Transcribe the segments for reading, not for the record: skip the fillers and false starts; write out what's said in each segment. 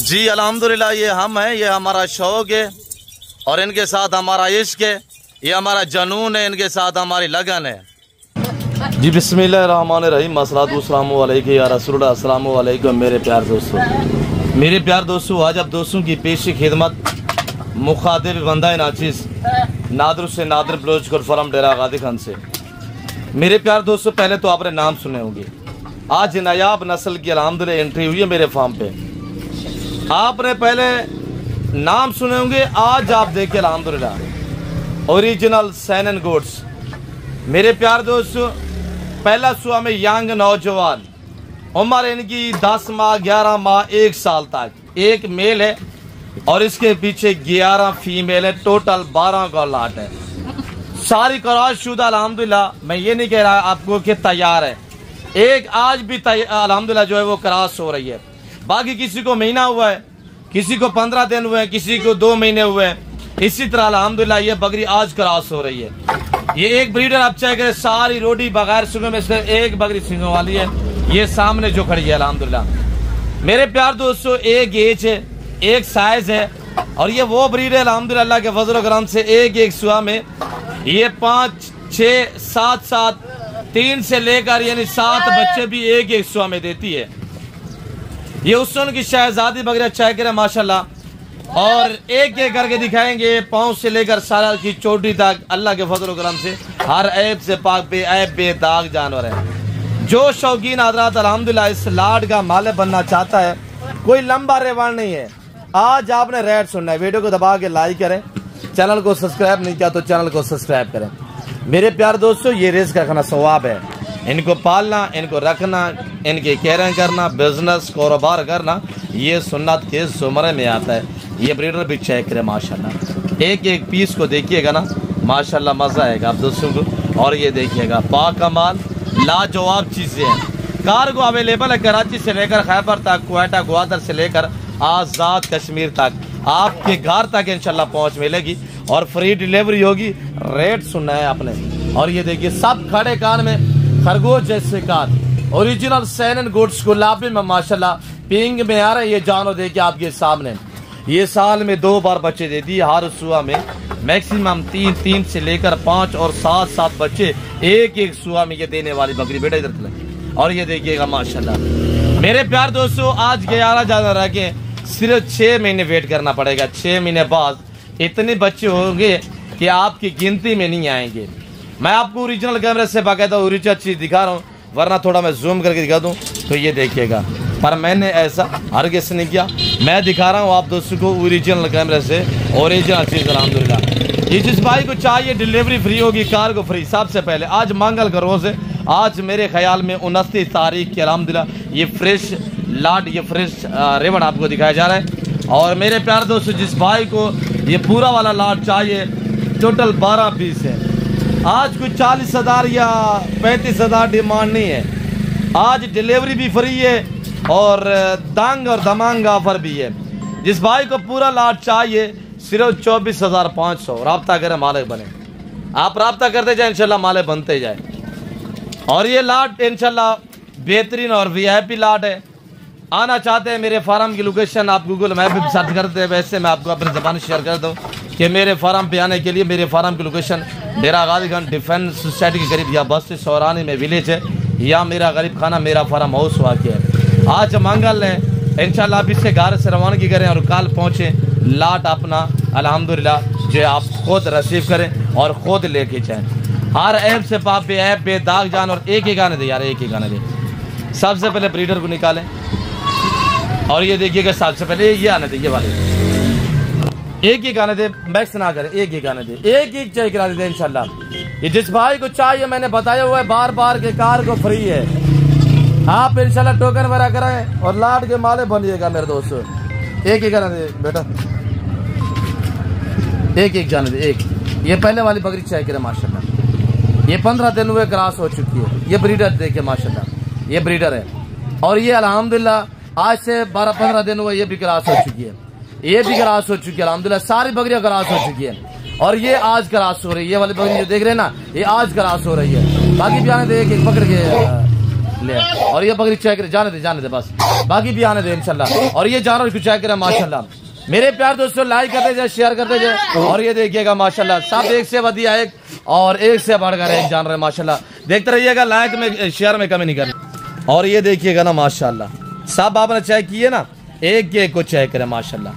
जी अल्हम्दुलिल्लाह, ये हम हैं, ये हमारा शौक है और इनके साथ हमारा इश्क है, ये हमारा जुनून है, इनके साथ हमारी लगन है। जी बिस्मिल्लाहिर्रहमानिर्रहीम, अस्सलातु वस्सलामु अलैका या रसूलल्लाह, अस्सलामु अलैकुम मेरे प्यार दोस्तों। मेरे प्यार दोस्तों, आज अब दोस्तों की पेशी खिदमत मुखातिब बंदा नाचिस नादर से नादर बलोच गुरफरम डेरा गादी खान से। मेरे प्यार दोस्तों, पहले तो आपने नाम सुने होंगे, आज नायाब नस्ल की अल्हम्दुलिल्लाह एंट्री हुई है मेरे फार्म पे। आपने पहले नाम सुने होंगे, आज आप देखिए अल्हम्दुलिल्लाह ओरिजिनल सैनन गोट्स। मेरे प्यार दोस्तों, पहला सुआ में यंग नौजवान, उम्र इनकी 10 माह 11 माह 1 साल तक, एक मेल है और इसके पीछे 11 फीमेल है, टोटल 12 का लाट है, सारी क्रॉस शुदा। अल्हम्दुलिल्लाह मैं ये नहीं कह रहा आपको कि तैयार है, एक आज भी अल्हम्दुलिल्लाह जो है वो क्रॉस हो रही है। बाकी किसी को महीना हुआ है, किसी को 15 दिन हुए हैं, किसी को 2 महीने हुए हैं, इसी तरह अल्हम्दुलिल्लाह ये बकरी आज क्रॉस हो रही है। ये एक ब्रीडर आप चेक करें, सारी रोटी बगैर सिंगों में से एक बकरी सिंगों वाली है, ये सामने जो खड़ी है अल्हम्दुलिल्लाह। मेरे प्यार दोस्तों, एक एज है, एक साइज है और ये वो ब्रीड है अल्हम्दुलिल्लाह के फजल करम से एक सुआ में ये 5 6 7 3 से लेकर यानी 7 बच्चे भी एक सुआ में देती है। ये उसन की शहजादी बकरियां चेक करें माशाल्लाह, और एक करके दिखाएंगे, पाँव से लेकर सारा की चोटी तक अल्लाह के फजल करम से हर ऐब से पाक बेऐब बेदाग जानवर है। जो शौकीन हज़रात अल्हम्दुलिल्लाह इस लाड का मालिक बनना चाहता है, कोई लंबा रेवान नहीं है, आज आपने रेट सुनना है। वीडियो को दबा के लाइक करें, चैनल को सब्सक्राइब नहीं किया तो चैनल को सब्सक्राइब करें। मेरे प्यार दोस्तों, ये रिस्क रखना सवाब है, इनको पालना, इनको रखना, इनकी केयरिंग करना, बिजनेस कारोबार करना, ये सुन्नत के ज़ुमरे में आता है। ये ब्रीडर भी चेक करें माशाल्लाह, एक पीस को देखिएगा ना माशाल्लाह, मज़ा आएगा आप दोस्तों को। और ये देखिएगा पाकमाल लाजवाब चीज़ें हैं। कार्गो अवेलेबल है कराची से लेकर खैबर तक, क्वेटा ग्वादर से लेकर आज़ाद कश्मीर तक, आपके घर तक इंशाल्लाह पहुंच मिलेगी और फ्री डिलीवरी होगी। रेट सुनना है आपने। और ये देखिए सब खड़े कान में खरगोश जैसे कान, ओरिजिनल सैनन गोट्स गुलाबी में माशाल्लाह पिंक में आ रहे हैं। ये जानो देखिए आपके सामने, ये साल में 2 बार बच्चे देती है, हर सुआ में मैक्सिमम 3 से लेकर 5 और 7 बच्चे एक सुआ में ये देने वाली बकरी। बेटा इधर चले। और ये देखिएगा माशाल्लाह मेरे प्यार दोस्तों, आज 11 जानवर रखे, सिर्फ 6 महीने वेट करना पड़ेगा। 6 महीने बाद इतने बच्चे होंगे कि आपकी गिनती में नहीं आएंगे। मैं आपको ओरिजिनल कैमरे से बाकायदा ओरिजिनल चीज दिखा रहा हूँ, वरना थोड़ा मैं जूम करके दिखा दूँ तो ये देखिएगा, पर मैंने ऐसा हर किसी ने किया, मैं दिखा रहा हूँ आप दोस्तों को ओरिजिनल कैमरे से ओरिजिनल चीज अल्हम्दुलिल्लाह। ये जिस भाई को चाहिए डिलीवरी फ्री होगी, कार्गो फ्री। सबसे पहले आज मंगल का रोज है, आज मेरे ख्याल में 29 तारीख की अल्हम्दुलिल्लाह ये फ्रेश लाट, ये फ्रेश रेवड़ आपको दिखाया जा रहा है। और मेरे प्यार दोस्तों, जिस भाई को ये पूरा वाला लाट चाहिए, टोटल 12 पीस है। आज कोई 40,000 या 35,000 डिमांड नहीं है, आज डिलीवरी भी फ्री है और दंग और दमांग ऑफर भी है। जिस भाई को पूरा लाट चाहिए सिर्फ 24,500, राब्ता करें मालिक बने। आप राब्ता करते जाए इंशाल्लाह मालिक बनते जाए। और ये लाट इंशाल्लाह बेहतरीन और वीआईपी लाट है। आना चाहते हैं मेरे फार्म की लोकेशन आप गूगल मैप पे सर्च करते हैं, वैसे मैं आपको अपनी ज़बान शेयर कर दूँ कि मेरे फार्म पे आने के लिए मेरे फार्म की लोकेशन डेरा गादी खान डिफेंस सोसाइटी के करीब या बस से सौरानी में विलेज है, या मेरा गरीब खाना मेरा फार्म हाउस वाक़ है। आज मंगल है, इंशाल्लाह आप इससे घर से रवानगी करें और कल पहुँचे लाट अपना अल्हम्दुलिल्लाह जो आप खुद रिसीव करें और ख़ुद लेके जाएँ। हर ऐप से पाप पे ऐप बेदाग जान, और एक ही गाने दे यार, एक ही गाने दे। सबसे पहले ब्रीडर को निकालें और ये देखिएगा, सबसे पहले ये आने दे, ये वाले एक ही गाने दे, मैक्स ना करे, एक ही गाने दे, एक चाहिए करा दे इंशाल्लाह। ये जिस भाई को चाहिए मैंने बताया हुआ है बार के कार को फ्री है, आप इंशाल्लाह टोकन वगैरह कराएं और लाट के माले बनिएगा मेरे दोस्तों। एक ही गाने दे बेटा, एक जाने दे, एक। ये पहले वाली बकरी चाहिए करे माशाल्लाह, ये 15 दिन हुए क्रॉस हो चुकी है। ये ब्रीडर देखिए माशाल्लाह, ये ब्रीडर है और ये अल्हम्दुलिल्लाह आज से 12-15 दिन हुए, ये भी क्रॉस हो चुकी है, ये भी क्रॉस हो चुकी है अल्हम्दुलिल्लाह। सारी बकरियां क्रॉस हो चुकी है और ये आज क्रॉस हो रही है। ये वाली बकरी जो देख रहे हैं ना, ये आज क्रॉस हो रही है। बाकी भी आने दे, एक पकड़ के ले और ये बकरी चेक करे, जाने दे बस, बाकी भी आने दे इंशाल्लाह। और ये जानवर को चेक करे माशाल्लाह। मेरे प्यार दोस्तों लाइक करते जाए, शेयर करते जाए। और ये देखिएगा माशाल्लाह सब एक से बढ़िया एक और एक से बढ़कर एक जानवर है माशाल्लाह। देखते रहिएगा, लाइक में शेयर में कमी नहीं करनी। और ये देखिएगा ना माशाल्लाह सब आपने चेक किए ना, एक को चेक करें माशाल्लाह।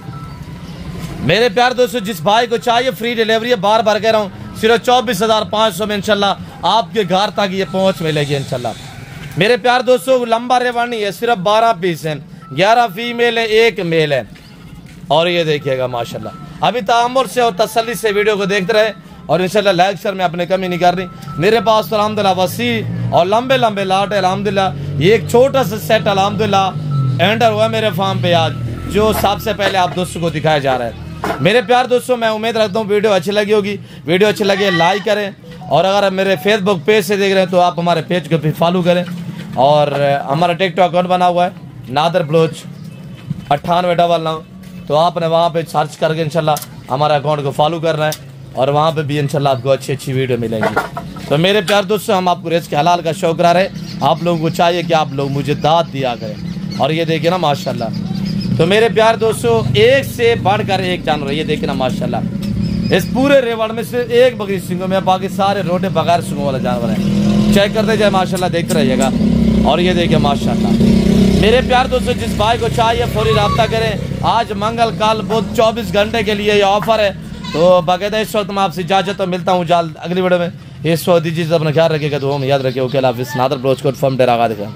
मेरे प्यार दोस्तों जिस भाई को चाहिए फ्री डिलीवरी है, बार बार कह रहा हूँ, सिर्फ 24,500 में इंशाल्लाह आपके घर तक ये पहुंच मिलेगी इंशाल्लाह। मेरे प्यार दोस्तों लंबा रेवानी है, सिर्फ 12 पीस है, 11 फीमेल है, 1 मेल है। और ये देखिएगा माशाल्लाह अभी तामुल से और तसल्ली से वीडियो को देखते रहे। और इंशाल्लाह लाइक शेयर में अपने कमी नहीं कर रही। मेरे पास तो अल्हम्दुलिल्लाह वसी और लंबे लंबे लाट है अल्हम्दुलिल्लाह। ये एक छोटा सा सेट अल्हम्दुलिल्लाह एंटर हुआ मेरे फार्म पे आज, जो सबसे पहले आप दोस्तों को दिखाया जा रहा है। मेरे प्यार दोस्तों मैं उम्मीद रखता हूँ वीडियो अच्छी लगी होगी। वीडियो अच्छी लगे लाइक करें, और अगर मेरे फेसबुक पेज से देख रहे हैं तो आप हमारे पेज को भी फॉलो करें। और हमारा टिकटॉक अकाउंट बना हुआ है नादर बलोच 9899, तो आपने वहाँ पे सर्च करके इंशाल्लाह हमारे अकाउंट को फॉलो करना है, और वहाँ पे भी इंशाल्लाह आपको अच्छी अच्छी वीडियो मिलेंगी। तो मेरे प्यार दोस्तों हम आपको रिज़्क़ हलाल का शौक करा रहे, आप लोगों को चाहिए कि आप लोग मुझे दाद दिया करें। और ये देखिए ना माशाल्लाह, तो मेरे प्यार दोस्तों एक से बढ़कर एक जानवर, ये देखिए ना माशाल्लाह। इस पूरे रेवाड़ में से एक बकरी सिंगों में, बाकी सारे रोटे बगैर सिंगों वाला जानवर है। चेक करते जाए माशाल्लाह, देखते रहिएगा। और ये देखिए माशाल्लाह मेरे प्यार दोस्तों जिस भाई को चाहिए फौरी रब्ता करें। आज मंगल कल बुध 24 घंटे के लिए ये ऑफर है। तो बाकायदा इस वक्त मैं आपसे इजाजत तो मिलता हूँ जल्द अगली वीडियो में। इस वक्त दीजिए अपना ख्याल रखिएगा, तो हम याद रखिए। ओके अल्लाह हाफिज़। नादर बलोच कोट फॉर्म डेरा दिखा।